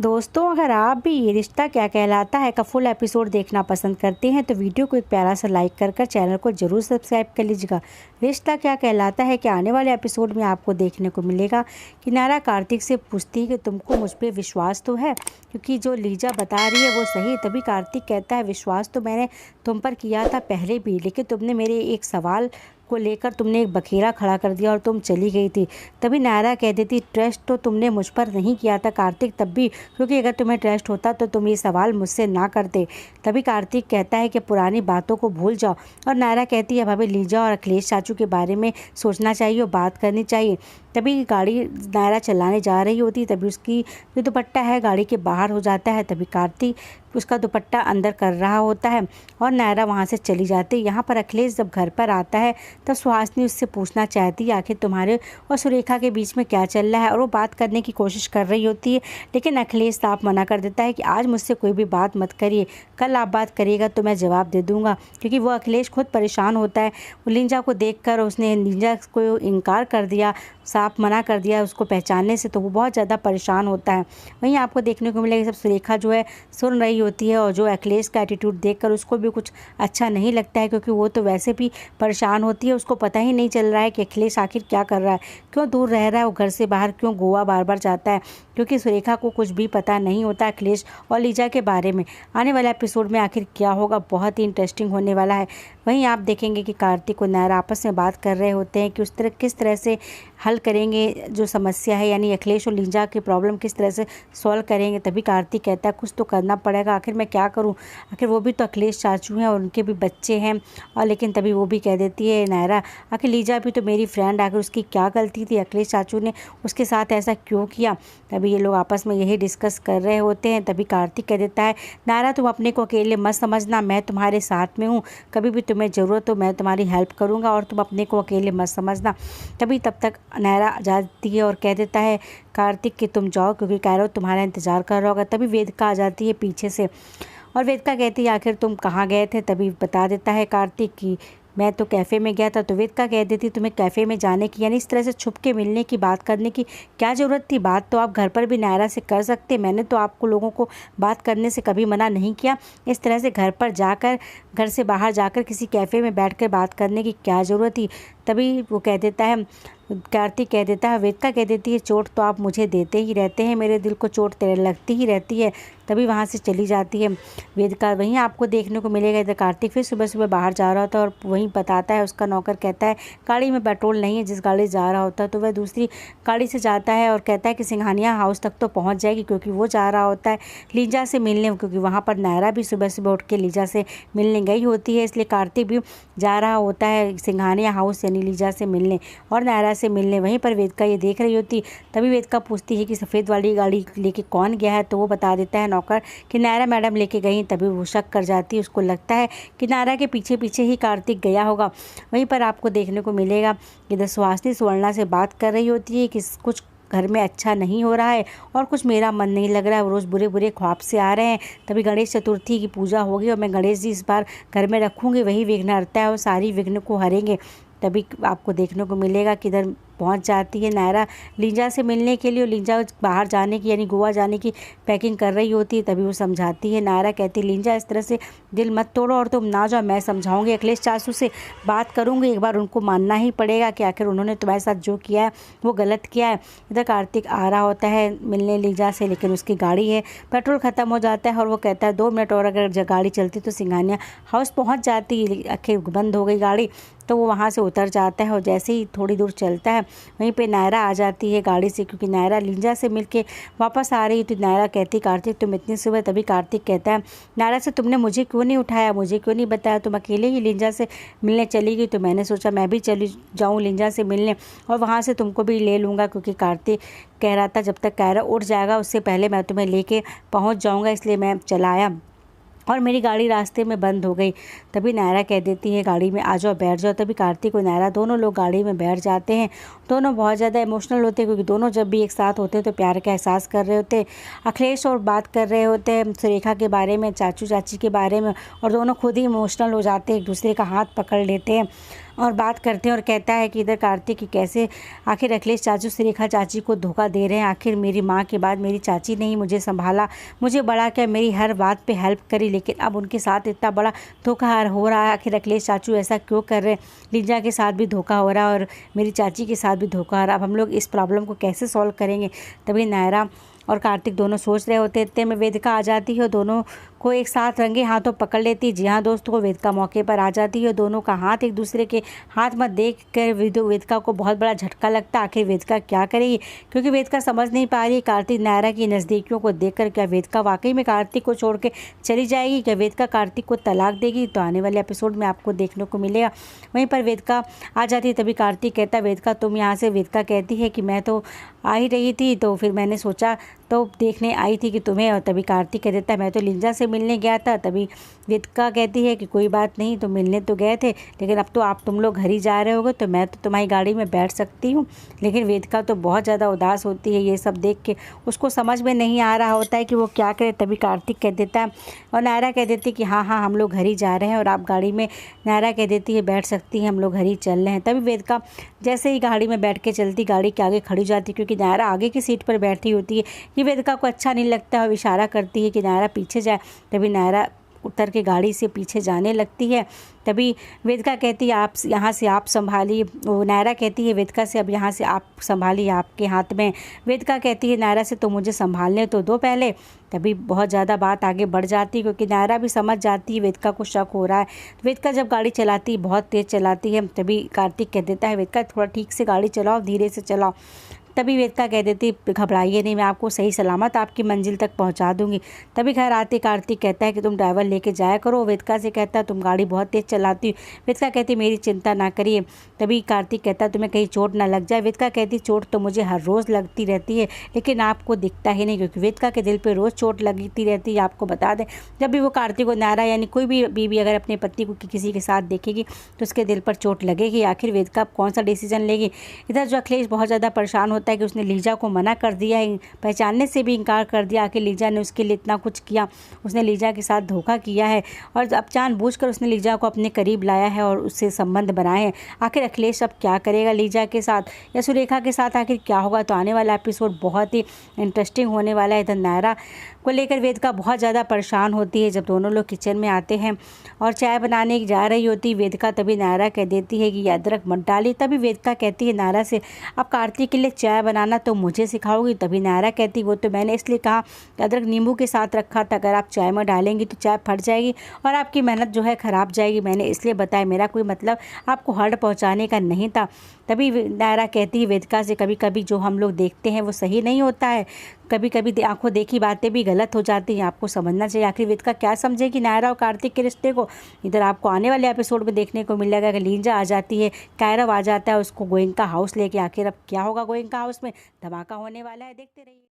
दोस्तों, अगर आप भी ये रिश्ता क्या कहलाता है का फुल एपिसोड देखना पसंद करते हैं तो वीडियो को एक प्यारा सा लाइक कर चैनल को ज़रूर सब्सक्राइब कर लीजिएगा। रिश्ता क्या कहलाता है कि आने वाले एपिसोड में आपको देखने को मिलेगा कि नायरा कार्तिक से पूछती है कि तुमको मुझ पर विश्वास तो है, क्योंकि जो लीजा बता रही है वो सही। तभी कार्तिक कहता है विश्वास तो मैंने तुम पर किया था पहले भी, लेकिन तुमने मेरे एक सवाल को लेकर तुमने एक बखेड़ा खड़ा कर दिया और तुम चली गई थी। तभी नायरा कह देती ट्रस्ट तो तुमने मुझ पर नहीं किया था कार्तिक तब भी, क्योंकि अगर तुम्हें ट्रस्ट होता तो तुम ये सवाल मुझसे ना करते। तभी कार्तिक कहता है कि पुरानी बातों को भूल जाओ, और नायरा कहती है भाभी लीजा और अखिलेश चाचू के बारे में सोचना चाहिए और बात करनी चाहिए। तभी गाड़ी नायरा चलाने जा रही होती, तभी उसकी जो दुपट्टा है गाड़ी के बाहर हो जाता है। तभी कार्तिक उसका दुपट्टा अंदर कर रहा होता है और नायरा वहाँ से चली जाती है। यहाँ पर अखिलेश जब घर पर आता है तब सुहासिनी उससे पूछना चाहती है आखिर तुम्हारे और सुरेखा के बीच में क्या चल रहा है, और वो बात करने की कोशिश कर रही होती है, लेकिन अखिलेश साफ मना कर देता है कि आज मुझसे कोई भी बात मत करिए, कल आप बात करिएगा तो मैं जवाब दे दूँगा। क्योंकि वो अखिलेश खुद परेशान होता है। लीजा को देख उसने लीजा को इनकार कर दिया, साफ मना कर दिया उसको पहचानने से, तो वो बहुत ज़्यादा परेशान होता है। वहीं आपको देखने को मिलेगा सब सुरेखा जो है सुन रही होती है, और जो अखिलेश का एटीट्यूड देखकर उसको भी कुछ अच्छा नहीं लगता है, क्योंकि वो तो वैसे भी परेशान होती है। उसको पता ही नहीं चल रहा है कि अखिलेश आखिर क्या कर रहा है, क्यों दूर रह रहा है वो घर से बाहर, क्यों गोवा बार बार जाता है, क्योंकि सुरेखा को कुछ भी पता नहीं होता अखिलेश और लीजा के बारे में। आने वाले एपिसोड में आखिर क्या होगा, बहुत ही इंटरेस्टिंग होने वाला है। वहीं आप देखेंगे कि कार्तिक और नायरा आपस में बात कर रहे होते हैं कि किस तरह से हल करेंगे जो समस्या है, यानी अखिलेश और लीजा की प्रॉब्लम किस तरह से सॉल्व करेंगे। तभी कार्तिक कहता है कुछ तो करना पड़ेगा, आखिर मैं क्या करूं, आखिर वो भी तो अखिलेश चाचू हैं और उनके भी बच्चे हैं। और लेकिन तभी वो भी कह देती है नायरा आखिर लीजा भी तो मेरी फ्रेंड, आखिर उसकी क्या गलती थी, अखिलेश चाचू ने उसके साथ ऐसा क्यों किया। तभी ये लोग आपस में यही डिस्कस कर रहे होते हैं। तभी कार्तिक कह देता है नायरा तुम अपने को अकेले मत समझना, मैं तुम्हारे साथ में हूँ, कभी भी तुम्हें ज़रूरत हो मैं तुम्हारी हेल्प करूँगा, और तुम अपने को अकेले मत समझना। तब तक नायरा आ जाती है और कह देता है कार्तिक कि तुम जाओ, क्योंकि कैरव तुम्हारा इंतज़ार कर रहा होगा। तभी वेदिका आ जाती है पीछे से और वेदिका कहती है आखिर तुम कहाँ गए थे। तभी बता देता है कार्तिक कि मैं तो कैफ़े में गया था। तो वेदिका कह देती तुम्हें कैफ़े में जाने की, यानी इस तरह से छुप के मिलने की, बात करने की क्या ज़रूरत थी, बात तो आप घर पर भी नायरा से कर सकते, मैंने तो आपको लोगों को बात करने से कभी मना नहीं किया। इस तरह से घर पर जाकर, घर से बाहर जाकर किसी कैफ़े में बैठकर बात करने की क्या ज़रूरत थी। तभी वो कह देता है कार्तिक कह देता है वेदिका कह देती है चोट तो आप मुझे देते ही रहते हैं, मेरे दिल को चोट तेरे लगती ही रहती है। तभी वहाँ से चली जाती है वेदिका। वहीं आपको देखने को मिलेगा इधर कार्तिक फिर सुबह सुबह बाहर जा रहा होता है और वहीं बताता है, उसका नौकर कहता है गाड़ी में पेट्रोल नहीं है जिस गाड़ी जा रहा होता है, तो वह दूसरी गाड़ी से जाता है और कहता है कि सिंघानिया हाउस तक तो पहुँच जाएगी, क्योंकि वो जा रहा होता है लीजा से मिलने, क्योंकि वहाँ पर नायरा भी सुबह सुबह उठ के लीजा से मिलने गई होती है, इसलिए कार्तिक भी जा रहा होता है सिंघानिया हाउस यानी लीजा से मिलने और नायरा से मिलने। वहीं पर वेदिका ये देख रही होती। तभी वेदिका पूछती है कि सफ़ेद वाली गाड़ी लेके कौन गया है, तो वो बता देता है नौकर कि नायरा मैडम लेके गई। तभी वो शक कर जाती है, उसको लगता है कि नायरा के पीछे पीछे ही कार्तिक गया होगा। वहीं पर आपको देखने को मिलेगा इधर सुहासिनी सुवर्णा से बात कर रही होती है कि कुछ घर में अच्छा नहीं हो रहा है और कुछ मेरा मन नहीं लग रहा है, रोज़ बुरे बुरे ख्वाब से आ रहे हैं। तभी गणेश चतुर्थी की पूजा होगी और मैं गणेश जी इस बार घर में रखूँगी, वही विघ्नहर्ता है और सारी विघ्न को हरेंगे। तभी आपको देखने को मिलेगा कि इधर पहुंच जाती है नायरा लीजा से मिलने के लिए, और लीजा बाहर जाने की यानी गोवा जाने की पैकिंग कर रही होती है। तभी वो समझाती है, नायरा कहती है लीजा इस तरह से दिल मत तोड़ो और तुम ना जाओ, मैं समझाऊंगी, अखिलेश चाचू से बात करूंगी, एक बार उनको मानना ही पड़ेगा कि आखिर उन्होंने तुम्हारे साथ जो किया है वो गलत किया है। इधर कार्तिक आ रहा होता है मिलने लीजा से, लेकिन उसकी गाड़ी है पेट्रोल ख़त्म हो जाता है और वो कहता है 2 मिनट और अगर गाड़ी चलती तो सिंघानिया हाउस पहुँच जाती, आखिर बंद हो गई गाड़ी। तो वो वहाँ से उतर जाता है और जैसे ही थोड़ी दूर चलता है वहीं पे नायरा आ जाती है गाड़ी से, क्योंकि नायरा लीजा से मिलके वापस आ रही। तो नायरा कहती कार्तिक तुम इतनी सुबह। तभी कार्तिक कहता है नायरा से तुमने मुझे क्यों नहीं उठाया, मुझे क्यों नहीं बताया, तुम अकेले ही लीजा से मिलने चली गई। तो मैंने सोचा मैं भी चली जाऊँ लीजा से मिलने और वहाँ से तुमको भी ले लूँगा, क्योंकि कार्तिक कह रहा था जब तक कैरा उठ जाएगा उससे पहले मैं तुम्हें लेके पहुँच जाऊँगा, इसलिए मैं चला आया और मेरी गाड़ी रास्ते में बंद हो गई। तभी नायरा कह देती है गाड़ी में आ जाओ, बैठ जाओ। तभी कार्तिक और नायरा दोनों लोग गाड़ी में बैठ जाते हैं। दोनों बहुत ज़्यादा इमोशनल होते हैं, क्योंकि दोनों जब भी एक साथ होते हैं तो प्यार का एहसास कर रहे होते हैं। अखिलेश और बात कर रहे होते हैं सुरेखा के बारे में, चाचू चाची के बारे में, और दोनों खुद ही इमोशनल हो जाते हैं, एक दूसरे का हाथ पकड़ लेते हैं। और बात करते हैं और कहता है कि इधर कार्तिक की कैसे आखिर अखिलेश चाचू सुरेखा चाची को धोखा दे रहे हैं। आखिर मेरी माँ के बाद मेरी चाची ने ही मुझे संभाला, मुझे बड़ा क्या, मेरी हर बात पे हेल्प करी, लेकिन अब उनके साथ इतना बड़ा धोखा हो रहा है। आखिर अखिलेश चाचू ऐसा क्यों कर रहे हैं? लीजा के साथ भी धोखा हो रहा है और मेरी चाची के साथ भी धोखा हो रहा है। अब हम लोग इस प्रॉब्लम को कैसे सॉल्व करेंगे? तभी नायरा और कार्तिक दोनों सोच रहे होते। इतने में वेदिका आ जाती है, दोनों को एक साथ रंगे हाथों पकड़ लेती। जी हाँ दोस्तों, को वेदिका मौके पर आ जाती है। दोनों का हाथ एक दूसरे के हाथ में देख कर वेदिका को बहुत बड़ा झटका लगता। आखिर वेदिका क्या करेगी? क्योंकि वेदिका समझ नहीं पा रही कार्तिक नायरा की नज़दीकियों को देखकर क्या वेदिका वाकई में कार्तिक को छोड़ के चली जाएगी? क्या वेदिका कार्तिक को तलाक देगी? तो आने वाले एपिसोड में आपको देखने को मिलेगा। वहीं पर वेदिका आ जाती है, तभी कार्तिक कहता है वेदिका तुम यहाँ से। वेदिका कहती है कि मैं तो आ ही रही थी, तो फिर मैंने सोचा तो देखने आई थी कि तुम्हें। और तभी कार्तिक कह देता है मैं तो लिंजा से मिलने गया था। तभी वेदिका कहती है कि कोई बात नहीं, तो मिलने तो गए थे, लेकिन अब तो आप तुम लोग घर ही जा रहे होगे, तो मैं तो तुम्हारी गाड़ी में बैठ सकती हूँ। लेकिन वेदिका तो बहुत ज़्यादा उदास होती है ये सब देख के, उसको समझ में नहीं आ रहा होता है कि वो क्या करे। तभी कार्तिक कह देता है और नायरा कह देती है कि हाँ हाँ हम लोग घर ही जा रहे हैं और आप गाड़ी में, नायरा कह देती है बैठ सकती हैं, हम लोग घर ही चल रहे हैं। तभी वेदिका जैसे ही गाड़ी में बैठ के चलती, गाड़ी के आगे खड़ी जाती, क्योंकि नायरा आगे की सीट पर बैठी होती है। ये वेदिका को अच्छा नहीं लगता है और इशारा करती है कि नायरा पीछे जाए। तभी नायरा उतर के गाड़ी से पीछे जाने लगती है। तभी वेदिका कहती है आप यहाँ से आप संभालिए, वो नायरा कहती है वेदिका से अब यहाँ से आप संभालिए, आपके हाथ में। वेदिका कहती है नायरा से तो मुझे संभालने तो दो पहले। तभी बहुत ज़्यादा बात आगे बढ़ जाती है, क्योंकि नायरा भी समझ जाती है वेदिका को शक हो रहा है। वेदिका जब गाड़ी चलाती है बहुत तेज़ चलाती है। तभी कार्तिक कह देता है वेदिका थोड़ा ठीक से गाड़ी चलाओ, धीरे से चलाओ। तभी वेदिका कह देती घबराइए नहीं, मैं आपको सही सलामत आपकी मंजिल तक पहुंचा दूंगी। तभी घर आते कार्तिक कहता है कि तुम ड्राइवर लेके जाया करो। वेदिका से कहता है तुम गाड़ी बहुत तेज़ चलाती हो। वेदिका कहती मेरी चिंता ना करिए। तभी कार्तिक कहता है तुम्हें कहीं चोट ना लग जाए। वेदिका कहती चोट तो मुझे हर रोज़ लगती रहती है, लेकिन आपको दिखता ही नहीं, क्योंकि वेदिका के दिल पर रोज़ चोट लगती रहती है। आपको बता दें जब भी वो कार्तिक को नायरा यानी कोई भी बीवी अगर अपने पति को किसी के साथ देखेगी तो उसके दिल पर चोट लगेगी। आखिर वेदिका कौन सा डिसीजन लेगी? इधर जो अखिलेश बहुत ज़्यादा परेशान होता है कि उसने लीजा को मना कर दिया है, पहचानने से भी इनकार कर दिया। आखिर लीजा ने उसके लिए इतना कुछ किया, उसने लीजा के साथ धोखा किया है और अब जानबूझकर उसने लीजा को अपने करीब लाया है और उससे संबंध बनाए हैं। आखिर अखिलेश अब क्या करेगा लीजा के साथ या सुरेखा के साथ, आखिर क्या होगा? तो आने वाला एपिसोड बहुत ही इंटरेस्टिंग होने वाला है। इधर नायरा को लेकर वेदिका बहुत ज़्यादा परेशान होती है। जब दोनों लोग किचन में आते हैं और चाय बनाने जा रही होती वेदिका, तभी नायरा कह देती है कि ये अदरक मत डालिए। तभी वेदिका कहती है नायरा से अब कार्तिक के लिए चाय बनाना तो मुझे सिखाओगी? तभी नायरा कहती वो तो मैंने इसलिए कहा कि अदरक नींबू के साथ रखा था, अगर आप चाय में डालेंगी तो चाय फट जाएगी और आपकी मेहनत जो है ख़राब जाएगी, मैंने इसलिए बताया, मेरा कोई मतलब आपको हर्ट पहुँचाने का नहीं था। तभी नायरा कहती है वेदिका से कभी कभी जो हम लोग देखते हैं वो सही नहीं होता है, कभी कभी आंखों देखी बातें भी गलत हो जाती हैं, आपको समझना चाहिए। आखिर वेदिका क्या समझेगी नायरा और कार्तिक के रिश्ते को? इधर आपको आने वाले एपिसोड में देखने को मिलेगा कि लीजा आ जाती है, कायरव आ जाता है उसको गोयनका हाउस लेके। आखिर अब क्या होगा गोयनका हाउस में? धमाका होने वाला है, देखते रहिए।